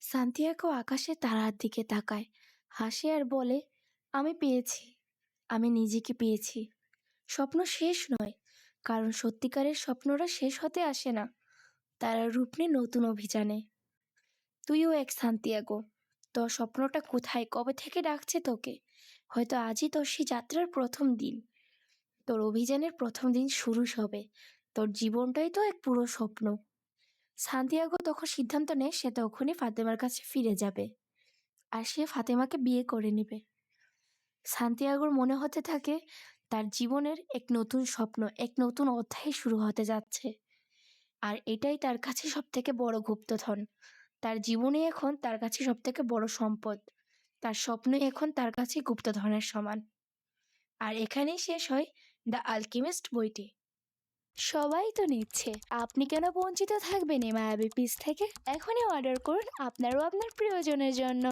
Santiago আকাশে তারার দিকে তাকায়, হাসে আর বলে, আমি পেয়েছি। আমি নিজেকে পেয়েছি। স্বপ্ন শেষ নয়, কারণ সত্যিকারের স্বপ্নরা শেষ হতে আসে না, তারা রূপ নেয় নতুন অভিযানে। তুইও এক সান্তিয়াগো। তোর স্বপ্নটা কোথায়, কবে থেকে ডাকছে তোকে? হয়তো আজই তোর সেই যাত্রার প্রথম দিন। তোর অভিযানের প্রথম দিন শুরু হবে। তোর জীবনটাই তো এক পুরো স্বপ্ন। সান্তিয়াগো তখন সিদ্ধান্ত নেয় সে তখনই ফাতেমার কাছে ফিরে যাবে, আর সে ফাতেমাকে বিয়ে করে নেবে। সান্তিয়াগোর মনে হতে থাকে তার জীবনের এক নতুন স্বপ্ন, এক নতুন অধ্যায় শুরু হতে যাচ্ছে। আর এটাই তার কাছে সব থেকে বড় গুপ্তধন। তার জীবনে এখন তার কাছে সব থেকে বড় সম্পদ। তার স্বপ্নই এখন তার কাছে গুপ্তধনের সমান। আর এখানেই শেষ হয় দ্য আলকেমিস্ট বইটি। সবাই তো নিচ্ছে, আপনি কেন বঞ্চিত থাকবেন এই মায়াবী পিস থেকে? এখনই অর্ডার করুন আপনারও আপনার প্রিয়জনের জন্য।